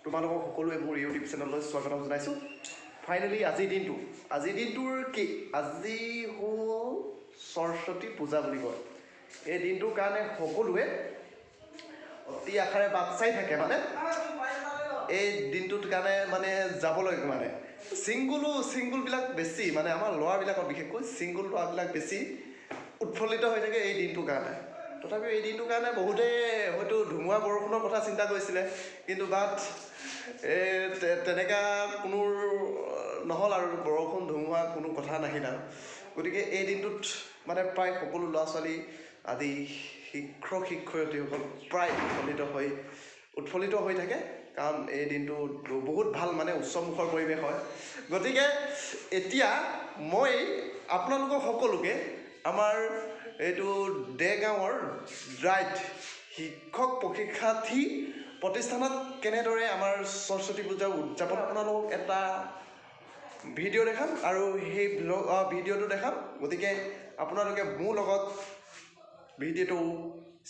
তোমালোকক সকলোৱে মোৰ ইউটিউব চেনেললৈ স্বাগতম জনাইছোঁ। ফাইনেলি আজিৰ দিনটোৰ কি আজি হ'ল সৰস্বতী পূজা বুলি কয়। এই দিনটোৰ কাৰণে সকলোৱে অতি আশাৰে বাট চাই থাকে। মানে এই দিনটোৰ কাৰণে মানে যাবলৈ মানে ছিংগুলবিলাক বেছি মানে আমাৰ ল'ৰাবিলাকত বিশেষকৈ ছিংগুল ল'ৰাবিলাক বেছি উৎফুল্লিত হৈ থাকে এই দিনটোৰ কাৰণে। তথাপিও এই দিনটোৰ কাৰণে বহুতেই হয়তো ধুমুহা বৰষুণৰ কথা চিন্তা কৰিছিলে, কিন্তু বাট তেনেকুৱা কোনো নহ'ল আৰু বৰষুণ ধুমুহা কোনো কথা নাহিল আৰু। গতিকে এই দিনটোত মানে প্ৰায় সকলো ল'ৰা ছোৱালী আদি শিক্ষক শিক্ষয়িত্ৰীসকল প্ৰায় উৎফুল্লিত হৈ থাকে, কাৰণ এই দিনটো বহুত ভাল মানে উচ্চমুখৰ পৰিৱেশ হয়। গতিকে এতিয়া মই আপোনালোকক সকলোকে আমাৰ এইটো দেগাঁৱৰ ৰাইট শিক্ষক প্ৰশিক্ষাৰ্থী প্ৰতিষ্ঠানত কেনেদৰে আমাৰ সৰস্বতী পূজা উদযাপন আপোনালোকক এটা ভিডিঅ' দেখাম আৰু সেই ভিডিঅ'টো দেখাম। গতিকে আপোনালোকে মোৰ লগত ভিডিঅ'টো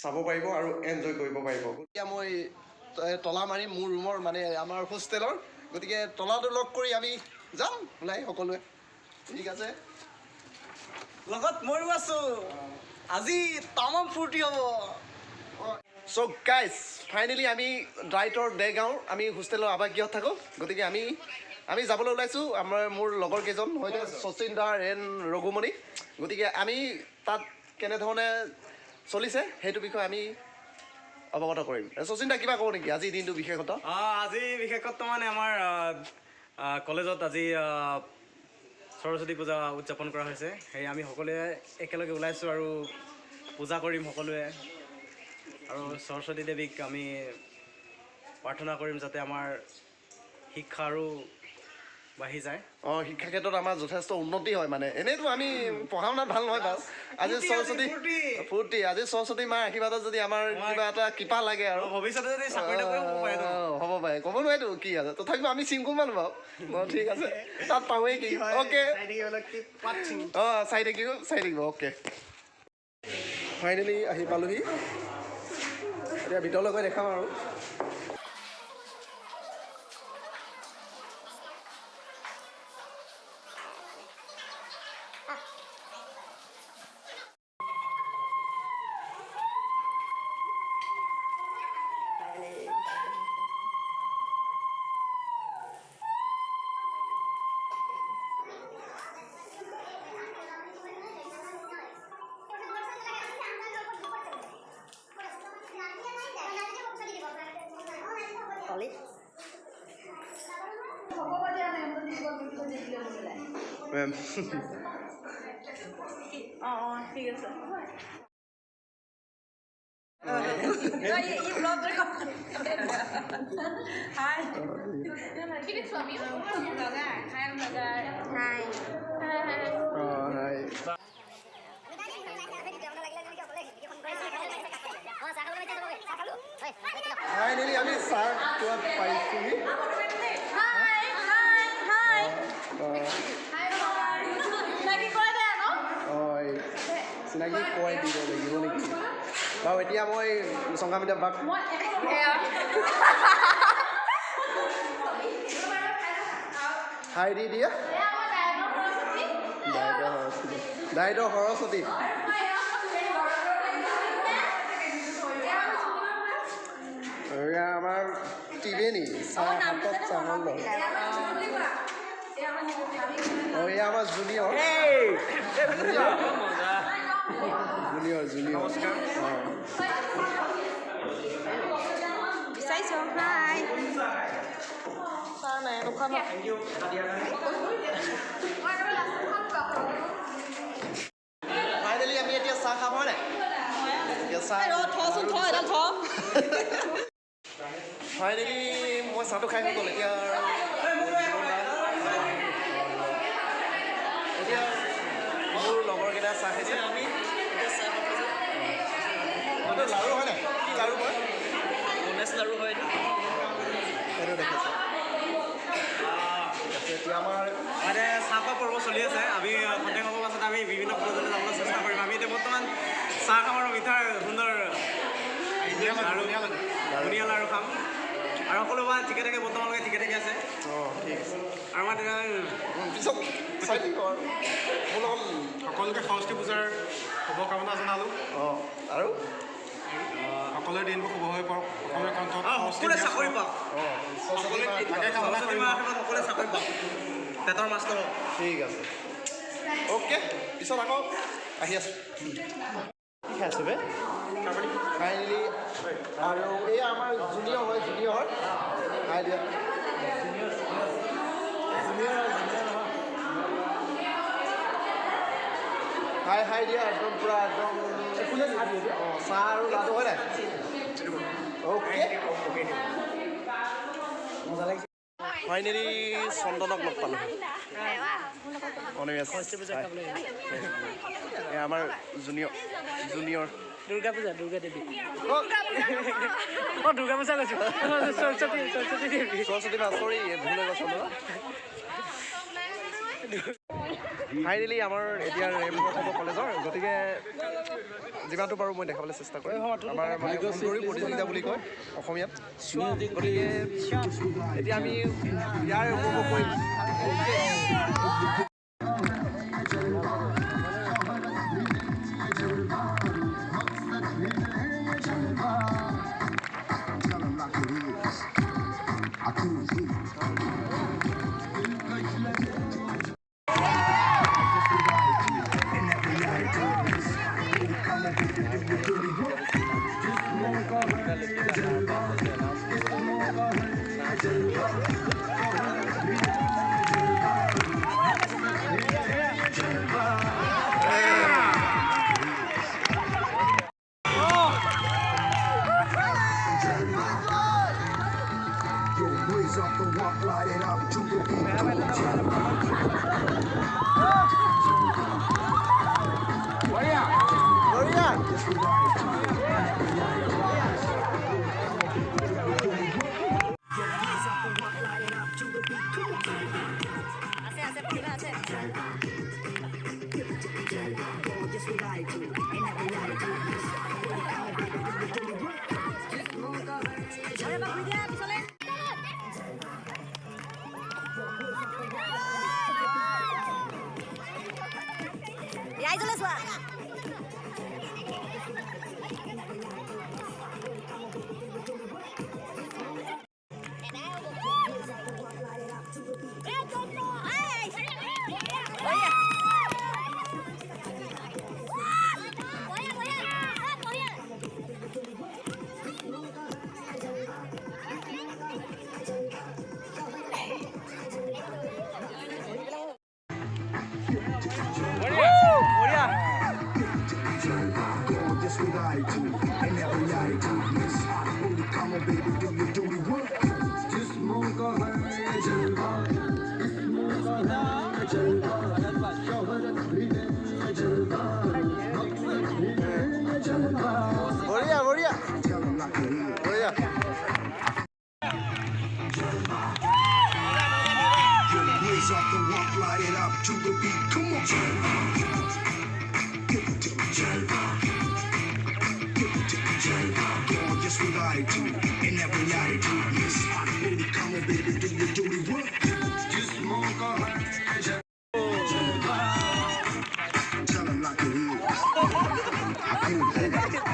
চাব পাৰিব আৰু এনজয় কৰিব পাৰিব। এতিয়া মই তলা মাৰিম মোৰ ৰুমৰ মানে আমাৰ হোষ্টেলৰ। গতিকে তলাটো লগ কৰি আমি যাম ওলাই সকলোৱে। ঠিক আছে, লগত ময়ো আছোঁ। আজি তামাম ফূৰ্তি হ'ব। চ' গাইজ ফাইনেলি আমি ৰাইটৰ দেগাঁৱৰ আমি হোষ্টেলৰ আৱাসগৃহত থাকোঁ। গতিকে আমি যাবলৈ ওলাইছোঁ। মোৰ লগৰ কেইজন হয়তো শচীন দা এণ্ড ৰঘুমণি। গতিকে আমি তাত কেনেধৰণে চলিছে সেইটো বিষয়ে আমি অৱগত কৰিম। শচীন দা কিবা কওঁ নেকি আজিৰ দিনটো বিশেষত্ব? আজি বিশেষত্ব মানে আমাৰ কলেজত আজি সৰস্বতী পূজা উদযাপন কৰা হৈছে। সেই আমি সকলোৱে একেলগে ওলাইছোঁ আৰু পূজা কৰিম সকলোৱে, আৰু সৰস্বতী দেৱীক আমি প্ৰাৰ্থনা কৰিম যাতে আমাৰ শিক্ষা আৰু বাঢ়ি যায়। শিক্ষা ক্ষেত্ৰত আমাৰ যথেষ্ট উন্নতি হয়। মানে এনেইতো আমি পঢ়া শুনাত ভাল নহয় বাৰু, আজি সৰস্বতী ফূৰ্তি, আজি সৰস্বতী মাৰ আশীৰ্বাদত যদি আমাৰ কিবা এটা কৃপা লাগে আৰু ভৱিষ্যতে যদি হ'ব পাৰে, ক'ব নোৱাৰিতো কি আছে। তথাপিও আমি চিংকুল মানুহ বাৰু। ঠিক আছে, তাত পাওঁৱেই কি। অ'কে, চাই থাকিব। অ'কে, ফাইনেলি আহি পালোহি। এতিয়া ভিতৰলৈ গৈ দেখাম আৰু। ঠিক আছে। ফাইনেলি আমি চাহ খোৱাত পাইছোঁহি। চিনাকি কৰাই দিব লাগিব নেকি বাৰু? এতিয়া মই সংঘামিতা বাক হাই দি দিয়া। দায়িত্ব সৰস্বতী। আমাৰ ত্ৰিবেণী চাহ হাতত চাহল লয়। এয়া আমাৰ জুনিয়ৰ। নমস্কাৰ। ফাইনেলি আমি এতিয়া চাহ খাম হয় নাই? ফাইনেলি মই চাহটো খাই হৈ গ'ল। এতিয়া মোৰ লগৰকেইটা চাহ খাইছে। আমি লাৰু হয় নাই? কি লাৰু হয়? গণেশ লাৰু হয় সেইটো দেখিছে। ঠিক আছে, এতিয়া আমাৰ মানে চাহখোৱা পৰ্ব চলি আছে। আমি সন্ধিয়া সময়ৰ পাছত আমি বিভিন্ন কলেজলৈ যাবলৈ চেষ্টা কৰিম। আমি এতিয়া বৰ্তমান চাহ খাম আৰু মিঠাৰ সুন্দৰ ধুনীয়া লাৰু খাম। আৰু সকলো বা ঠিকে থাকে বৰ্তমানলৈকে ঠিকে থাকে আছে অঁ ঠিক আছে আৰু আমাৰ পিছত চাই থাকিব আৰু মোৰ লগত সকলোকে সৰস্বতী পূজাৰ শুভকামনা জনালোঁ অঁ আৰু সকলোৰে দিনবোৰ শুভ হৈ পৰক সকলোৰে কণ্ঠত সকলোৱে চাকৰি পাওক অঁ সকলোৱে তাকে কামনা সৰস্বতী কৰিম মাৰ আশীৰ্বাদ সকলোৱে চাকৰি পাওক পেটৰ মাষ্টৰ হওক ঠিক আছে অ'কে পিছত আকৌ আহি আছোঁ কি খাই আছোঁ বে ফাইনেলি আৰু এই আমাৰ জুনিয়ৰ হয় খাই দিয়া হাই দিয়া একদম পূৰা একদম অঁ চাহ আৰু লাডু হয় নাই অ'কে ফাইনেলি চন্দনক লগ পালোঁ এই আমাৰ জুনিয়ৰ দুৰ্গা দেৱী অঁ দুৰ্গা পূজা কৈছোঁ সৰস্বতী দেৱী সৰস্বতী মা চৰি ভুল হৈ গৈছে ফাইনেলি আমাৰ এতিয়া ৰেম্প হ'ব কলেজৰ গতিকে যিমানটো পাৰোঁ মই দেখাবলৈ চেষ্টা কৰিম আমাৰ সুন্দৰী প্ৰতিযোগিতা বুলি কয় অসমীয়াত গতিকে এতিয়া আমি ইয়াৰ উপভোগ কৰিম Off the walk, light it up to the beat. Come on, give it to me, just what I do, and every attitude, miss. Baby, come on, baby, do your dirty work. Just smoke on her. Tell them like it is. I can't take it.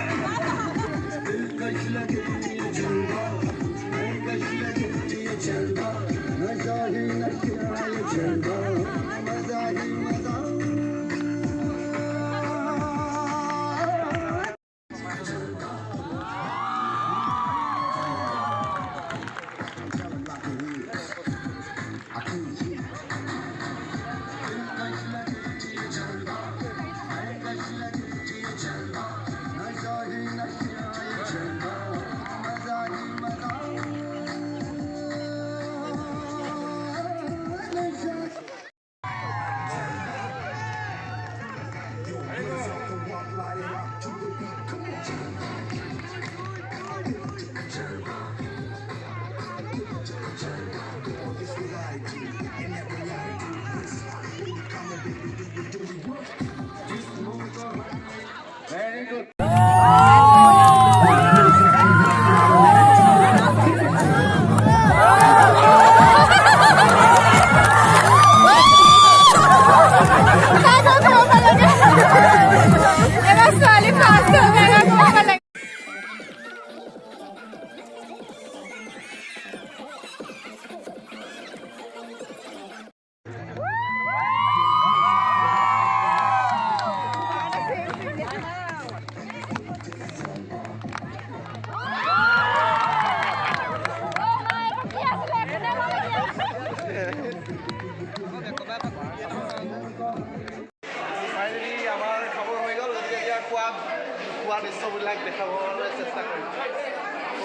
Finally আমাৰ খবৰ হৈ গ'ল গতিকে এতিয়া খোৱা দৃশ্যবিলাক দেখাবলৈ চেষ্টা কৰিম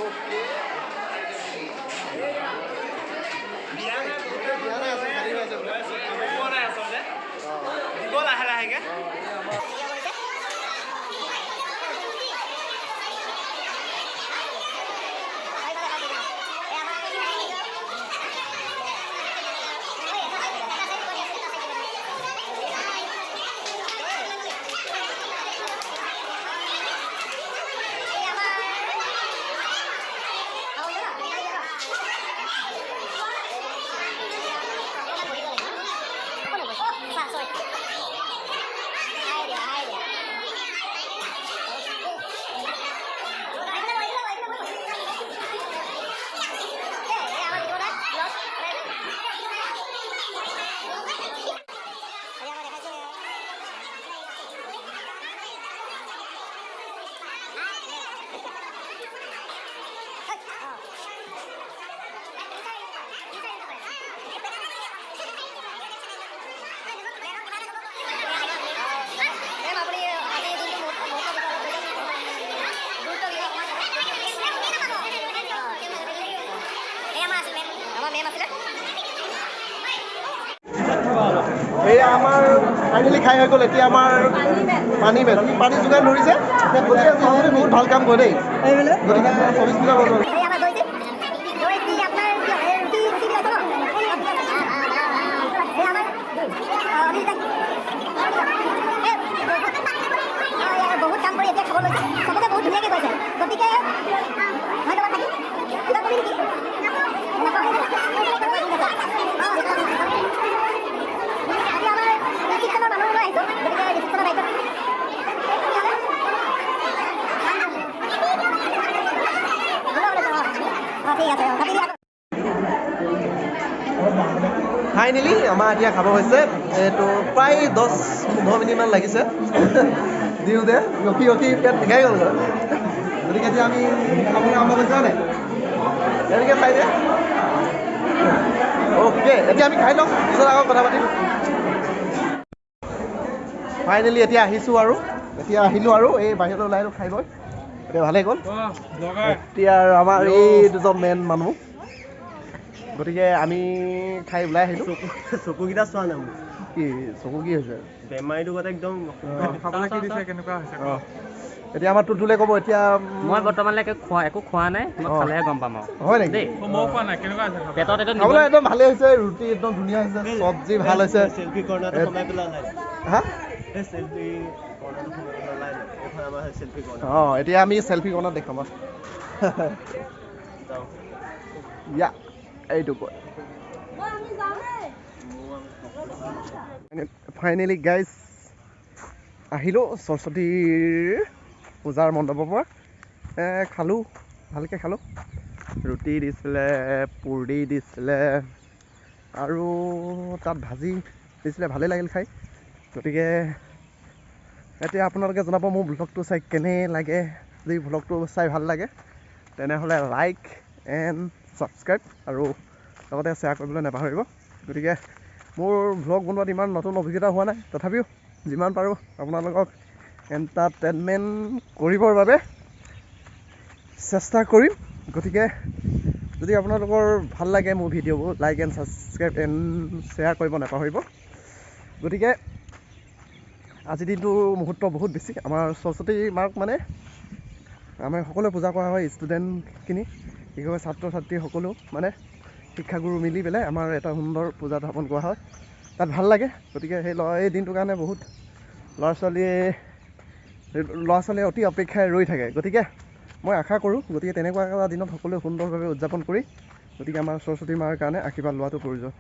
অ'কে লাহে লাহেকে এয়া আমাৰ ফাইনেলি খাই হৈ গ'ল এতিয়া আমাৰ পানী যোগান ধৰিছে গতিকে বহুত ভাল কাম কৰে দেই গতিকে 24 মিনিট হ'ল বহুত কাম কৰি এতিয়া খাব লৈছে চবতে বহুত ধুনীয়াকৈ কৈছে গতিকে ফাইনেলি আমাৰ এতিয়া খাব হৈছে এইটো প্ৰায় 10-15 মিনিটমান লাগিছে দিওঁতে ৰখি পেট বিষাই গ'ল গতিকে এতিয়া আমি খাবলৈ আৰম্ভ কৰিছোঁ নাই এনেকৈ খাই দে অ'কে এতিয়া আমি খাই লওঁ পিছত আকৌ কথা পাতিম ফাইনেলি এতিয়া আহিলোঁ আৰু এই বাহিৰলৈ ওলাই খাই গৈ এতিয়া ভালেই গ'ল এতিয়া আমাৰ এই দুজন মেইন মানুহ গতিকে আমি খাই ওলাই আহিলোঁ চকুকেইটা চোৱা নাই মোৰ কি চকু কি হৈছে বেমাৰীটো গতে একদম এতিয়া আমাৰ টুটুলে ক'ব এতিয়া মই বৰ্তমানলৈকে একো খোৱা নাই মই খালেহে গম পাম আৰু হয় নেকি পেটত এইটো খাবলৈ একদম ভালেই হৈছে ৰুটি একদম ধুনীয়া হৈছে চব্জি ভাল হৈছে চেল্ফি কৰ্ণাৰটো সোমাই পেলাই হা চেল্ফি কৰ্ণাৰটো সোমাই পেলাই এইখন আমাৰ চেল্ফি কৰ্ণাৰ অঁ এতিয়া আমি চেল্ফি কৰ্ণাৰ দেখাম ইয়া এইটো কয় ফাইনেলি গাইজ আহিলোঁ সৰস্বতীৰ পূজাৰ মণ্ডপৰ পৰা খালোঁ ভালকৈ খালোঁ ৰুটি দিছিলে পুৰি দিছিলে আৰু তাত ভাজি দিছিলে ভালেই লাগিল খাই গতিকে এতিয়া আপোনালোকে জনাব মোৰ ভ্লগটো চাই কেনে লাগে যদি ভ্লগটো চাই ভাল লাগে তেনেহ'লে লাইক এণ্ড ছাবস্ক্ৰাইব আৰু লগতে শ্বেয়াৰ কৰিবলৈ নাপাহৰিব গতিকে মোৰ ভ্লগ বনোৱাত ইমান নতুন অভিজ্ঞতা হোৱা নাই তথাপিও যিমান পাৰোঁ আপোনালোকক এণ্টাৰটেইনমেণ্ট কৰিবৰ বাবে চেষ্টা কৰিম গতিকে যদি আপোনালোকৰ ভাল লাগে মোৰ ভিডিঅ'বোৰ like and subscribe and share কৰিব নাপাহৰিব গতিকে আজিৰ দিনটো মুহূৰ্ত বহুত বেছি আমাৰ সৰস্বতী মাক মানে আমাৰ সকলোৱে পূজা কৰা হয় ষ্টুডেণ্টখিনি বিশেষকৈ ছাত্ৰ ছাত্ৰী সকলো মানে শিক্ষাগুৰু মিলি পেলাই আমাৰ এটা সুন্দৰ পূজা উদযাপন কৰা হয় তাত ভাল লাগে গতিকে এই দিনটোৰ কাৰণে বহুত ল'ৰা ছোৱালীয়ে অতি অপেক্ষাৰে ৰৈ থাকে গতিকে মই আশা কৰোঁ গতিকে তেনেকুৱা এটা দিনত সকলোৱে সুন্দৰভাৱে উদযাপন কৰি গতিকে আমাৰ সৰস্বতী মাৰ কাৰণে আশীৰ্বাদ লোৱাটো প্ৰয়োজন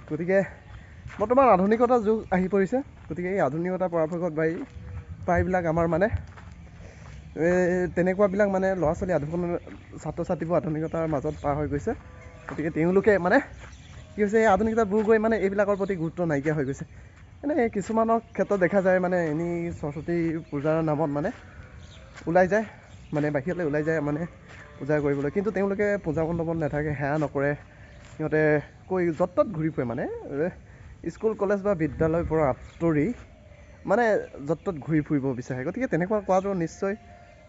গতিকে বৰ্তমান আধুনিকতাৰ যুগ আহি পৰিছে গতিকে এই আধুনিকতাৰ পৰাপক্ষত প্ৰায়বিলাক আমাৰ মানে তেনেকুৱাবিলাক মানে ল'ৰা ছোৱালী ছাত্ৰ ছাত্ৰীবোৰ আধুনিকতাৰ মাজত পাৰ হৈ গৈছে গতিকে তেওঁলোকে মানে কি হৈছে এই আধুনিকতাত বুৰ গৈ মানে এইবিলাকৰ প্ৰতি গুৰুত্ব নাইকিয়া হৈ গৈছে এনেই কিছুমানৰ ক্ষেত্ৰত দেখা যায় মানে এনেই সৰস্বতী পূজাৰ নামত মানে ওলাই যায় মানে বাহিৰলৈ ওলাই যায় মানে পূজা কৰিবলৈ কিন্তু তেওঁলোকে পূজা মণ্ডপত নাথাকে সেৱা নকৰে সিহঁতে য'ত ত'ত ঘূৰি ফুৰে মানে স্কুল কলেজ বা বিদ্যালয়ৰ পৰা আঁতৰি মানে য'ত ত'ত ঘূৰি ফুৰিব বিচাৰে। গতিকে তেনেকুৱা কৰাটো নিশ্চয়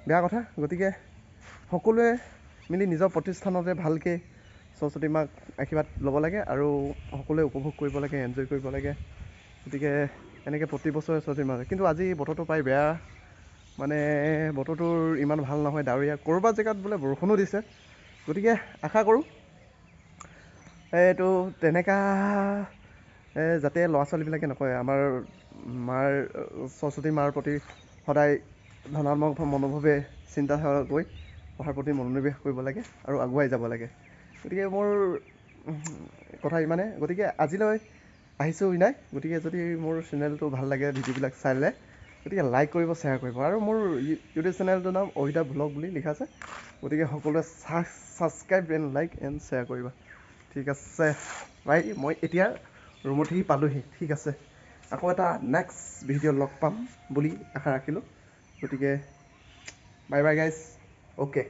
বেয়া কথা। গতিকে সকলোৱে মিলি নিজৰ প্ৰতিষ্ঠানতে ভালকৈ সৰস্বতী মাক আশীৰ্বাদ ল'ব লাগে আৰু সকলোৱে উপভোগ কৰিব লাগে, এনজয় কৰিব লাগে। গতিকে এনেকৈ প্ৰতি বছৰে সৰস্বতী মা, কিন্তু আজি বতৰটো প্ৰায় বেয়া, মানে বতৰটোৰ ইমান ভাল নহয়, ডাৱৰীয়া, ক'ৰবাত জেগাত বোলে বৰষুণো দিছে। গতিকে আশা কৰোঁ এইটো তেনেকুৱা যাতে ল'ৰা ছোৱালীবিলাকে নকয়। আমাৰ মাৰ সৰস্বতী মাৰ প্ৰতি সদায় ধনাত্মক মনোভাৱে চিন্তাধাৰা কৰি পঢ়াৰ প্ৰতি মনোনিৱেশ কৰিব লাগে আৰু আগুৱাই যাব লাগে। গতিকে মোৰ কথা ইমানে। গতিকে আজিলৈ আহিছোঁ নাই। গতিকে যদি মোৰ চেনেলটো ভাল লাগে, ভিডিঅ'বিলাক চালে, গতিকে লাইক কৰিব, শ্বেয়াৰ কৰিব। আৰু মোৰ ইউটিউব চেনেলটোৰ নাম অহিতা ভ্লগ বুলি লিখা আছে। গতিকে সকলোৱে subscribe and like and share কৰিবা। ঠিক আছে বাই। মই এতিয়া ৰুমতেই পালোহি। ঠিক আছে, আকৌ এটা নেক্সট ভিডিঅ' লগ পাম বুলি আশা ৰাখিলোঁ। গতিকে বাই বাই গাইজ। অ'কে।